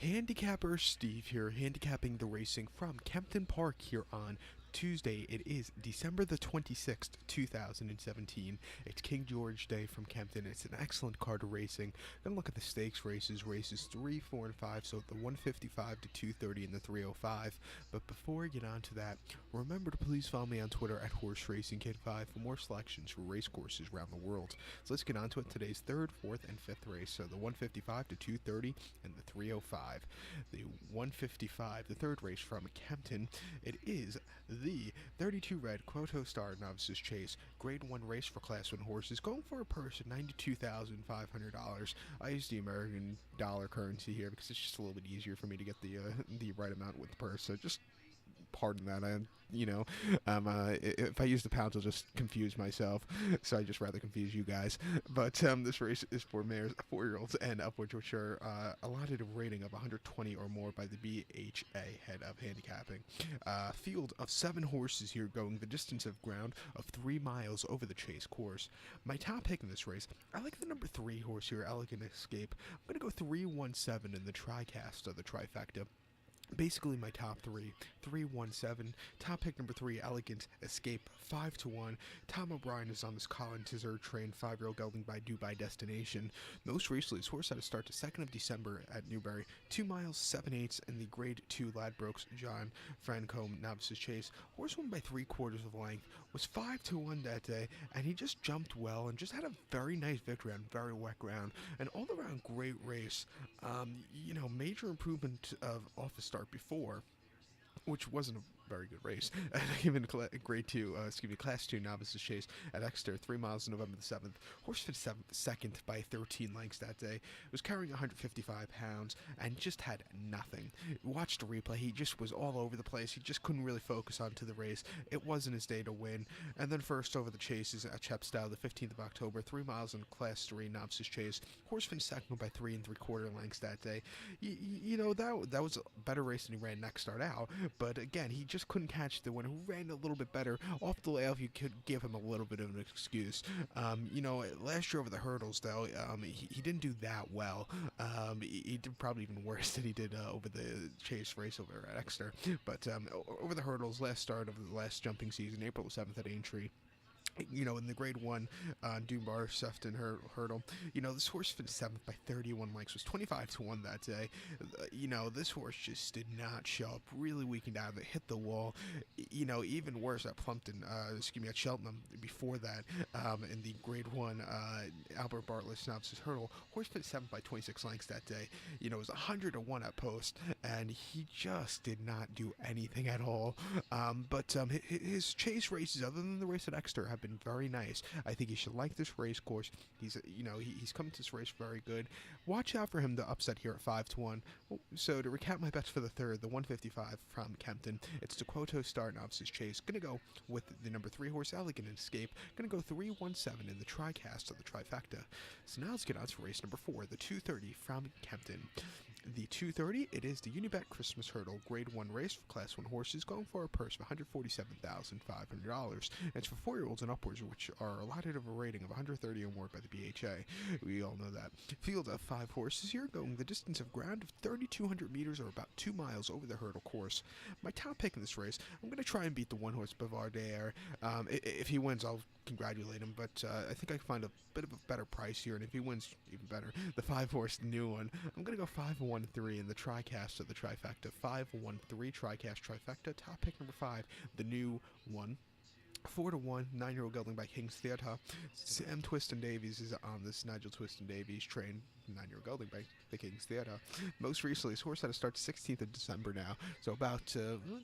Handicapper Steve here, handicapping the racing from Kempton Park here on Tuesday. It is December the 26th, 2017. It's King George Day from Kempton. It's an excellent card of racing. Gonna look at the stakes races 3, 4, and 5, so the 155 to 230 and the 305. But before I get on to that, remember to please follow me on Twitter at HorseRacingKid5 for more selections for race courses around the world. So let's get on to it. Today's 3rd, 4th, and 5th race, so the 155 to 230 and the 305. The 155, the 3rd race from Kempton, it is the 32 red Quoto Star Novices Chase Grade 1 race for Class 1 horses, going for a purse of $92,500. I use the American dollar currency here because it's just a little bit easier for me to get the right amount with the purse. So just pardon that. If I use the pounds, I'll just confuse myself. So I just rather confuse you guys. But this race is for mares, 4-year-olds, and upwards, which are allotted a rating of 120 or more by the BHA head of handicapping. Field of 7 horses here, going the distance of ground of 3 miles over the chase course. My top pick in this race, I like the number 3 horse here, Elegant Escape. I'm going to go 317 in the tricast of the trifecta. Basically my top 3, 317, top pick number 3, Elegant Escape, 5-1. Tom O'Brien is on this Colin Tizard train, 5-year-old gelding by Dubai Destination. Most recently, his horse had a start to 2nd of December at Newbury, 2 miles, 7/8 in the Grade 2 Ladbrokes John Francombe Novices Chase. Horse won by 3/4 of length, was 5-1 that day, and he just jumped well and just had a very nice victory on very wet ground. An all-around great race. Major improvement off the start before, which wasn't a very good race. Even Class 2 Novices Chase at Exeter, 3 miles on November the 7th. Horse finished 2nd by 13 lengths that day. Was carrying 155 pounds and just had nothing. Watched the replay. He just was all over the place. He just couldn't really focus onto the race. It wasn't his day to win. And then first over the chases at Chepstow, the 15th of October, 3 miles in Class 3 Novices Chase. Horse finished 2nd by 3 3/4 lengths that day. That was a better race than he ran next start out. But again, he just couldn't catch the winner, who ran a little bit better. Off the layoff, you could give him a little bit of an excuse. Last year over the hurdles, though, he didn't do that well. He did probably even worse than he did over the chase race over at Exeter. But over the hurdles, last start of the last jumping season, April 7th at Aintree. In the Grade 1 Dunbar Sefton hurdle, this horse finished 7th by 31 lengths, was 25-1 that day. This horse just did not show up, really weakened out of it, hit the wall. Even worse at at Cheltenham before that, in the Grade 1 Albert Bartlett Novices hurdle, horse finished 7th by 26 lengths that day. It was 100-1 at post, and he just did not do anything at all. But his chase races, other than the race at Exeter, have been very nice. I think you should like this race course. He's come to this race very good. Watch out for him to upset here at 5-1. So to recap my bets for the 3rd, the 155 from Kempton, it's the Quoto Star Novices Chase. Gonna go with the number 3 horse, Elegant Escape. Gonna go 317 in the tricast of the trifecta. So now let's get on to race number 4, the 230 from Kempton. The 230, it is the Unibet Christmas Hurdle Grade 1 race for Class 1 horses, going for a purse of $147,500. It's for 4-year-olds and upwards, which are allotted of a rating of 130 or more by the BHA. We all know that. Field of 5 horses here, going the distance of ground of 3,200 meters or about 2 miles over the hurdle course. My top pick in this race, I'm going to try and beat the 1 horse Bavardaire. If he wins, I'll congratulate him, but I think I can find a bit of a better price here, and if he wins, even better. The 5 horse, the new one, I'm going to go 513 in the tricast of the trifecta. 513 tricast trifecta. Top pick number 5, the new one. 4-1, 9-year-old gelding by King's Theatre. Sam Twiston Davies is on this Nigel Twiston Davies train. 9-year-old gelding by the King's Theatre. Most recently, his horse had a start 16th of December now, so about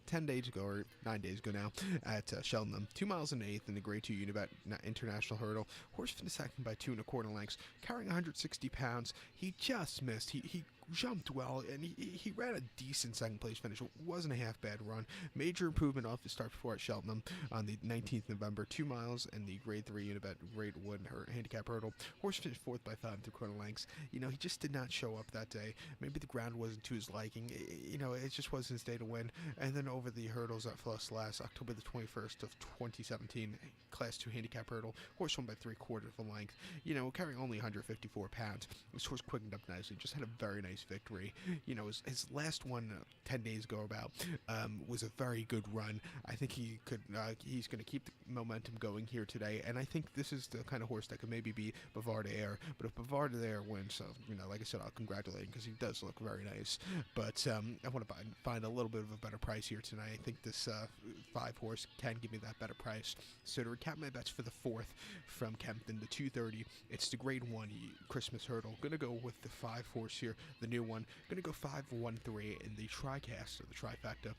10 days ago, or 9 days ago now, at Cheltenham. 2 miles and 1/8 in the Grade 2 Unibet International Hurdle. Horse finished 2nd by 2 1/4 lengths, carrying 160 pounds. He just missed. He jumped well, and he ran a decent 2nd place finish. It wasn't a half bad run. Major improvement off the start before at Cheltenham on the 19th of November. 2 miles in the Grade 3 Unibet Grade 1 handicap hurdle. Horse finished 4th by 5 3/4 lengths. He just did not show up that day. Maybe the ground wasn't to his liking. It just wasn't his day to win. And then over the hurdles at Floss last October the 21st of 2017, Class 2 handicap hurdle. Horse won by 3/4 of a length. Carrying only 154 pounds. This horse quickened up nicely. Just had a very nice nice victory. You know, his last one 10 days ago was a very good run. I think he's going to keep the momentum going here today, and I think this is the kind of horse that could maybe be Bavard Air. But if Bavard Air wins, like I said, I'll congratulate him because he does look very nice. But I want to find a little bit of a better price here tonight. I think this 5 horse can give me that better price. So to recap my bets for the 4th from Kempton, the 230, it's the Grade 1 Christmas Hurdle. Gonna go with the 5 horse here, the new one. Gonna go 5-1-3 in the TriCast, or the trifecta.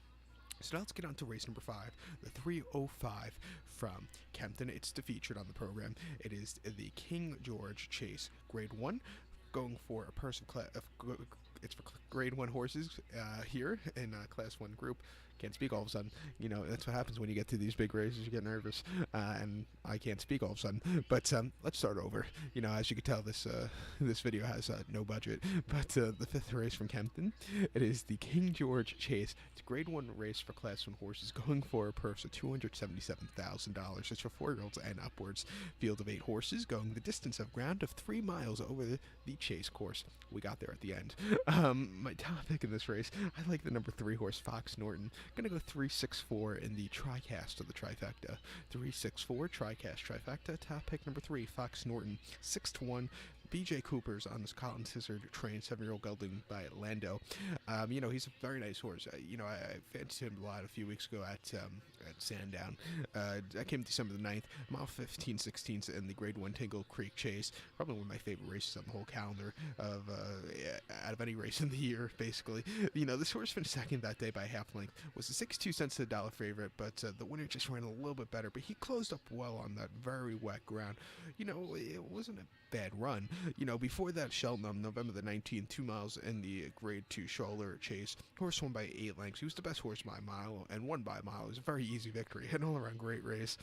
So now let's get on to race number 5, the 305 from Kempton. It's the featured on the program. It is the King George Chase Grade 1, going for a person it's for Grade 1 horses here in Class 1 group. Can't speak all of a sudden. You know, that's what happens when you get to these big races. You get nervous, and I can't speak all of a sudden. But let's start over. You know, as you can tell, this video has no budget. But the 5th race from Kempton, it is the King George Chase. It's a Grade 1 race for Class 1 horses, going for a purse of $277,000. It's for 4-year-olds and upwards. Field of 8 horses, going the distance of ground of 3 miles over the chase course. We got there at the end. My top pick in this race, I like the number 3 horse, Fox Norton. Gonna go 3-6-4 in the TriCast of the trifecta. 3-6-4 TriCast trifecta. Top pick number 3, Fox Norton. 6-1. BJ Cooper's on this Cotton Scissor trained 7-year-old gelding by Lando. You know, he's a very nice horse. You know, I fancied him a lot a few weeks ago at Sandown. I came December the 9th. Mile 15/16 in the Grade 1 Tingle Creek Chase. Probably one of my favorite races on the whole calendar out of any race in the year, basically. You know, this horse finished second that day by half length. Was a 62 cents to the dollar favorite, but the winner just ran a little bit better. But he closed up well on that very wet ground. You know, it wasn't a bad run. You know, before that, Cheltenham, November the 19th, 2 miles in the Grade 2 shoulder chase. Horse won by 8 lengths. He was the best horse by a mile and won by a mile. It was a very easy victory. An all-around great race.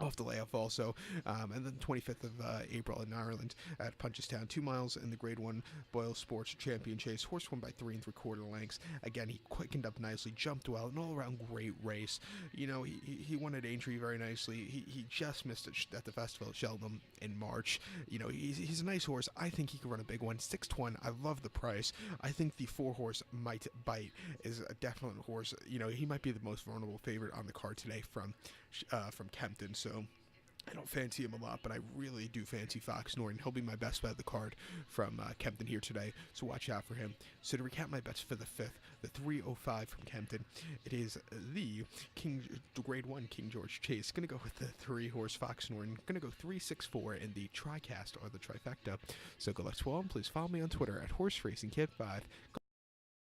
Off the layoff also, and then 25th of April in Ireland at Punchestown, 2 miles in the Grade 1 Boyle Sports Champion Chase. Horse won by 3 3/4 lengths. Again, he quickened up nicely, jumped well, an all-around great race. You know, he won at Aintree very nicely. He just missed it at the Festival at Cheltenham in March. You know, he's a nice horse. I think he could run a big one. 6-1. I love the price. I think the 4 horse Might Bite is a definite horse. You know, he might be the most vulnerable favorite on the card today from Kempton. So I don't fancy him a lot, but I really do fancy Fox Norton. He'll be my best bet of the card from Kempton here today, so watch out for him. So to recap my bets for the 5th, the 305 from Kempton, it is the Grade 1 King George Chase. Going to go with the 3 horse Fox Norton. Going to go 3-6-4 in the TriCast or the trifecta. So good luck to all, and please follow me on Twitter at HorseRacingKid5.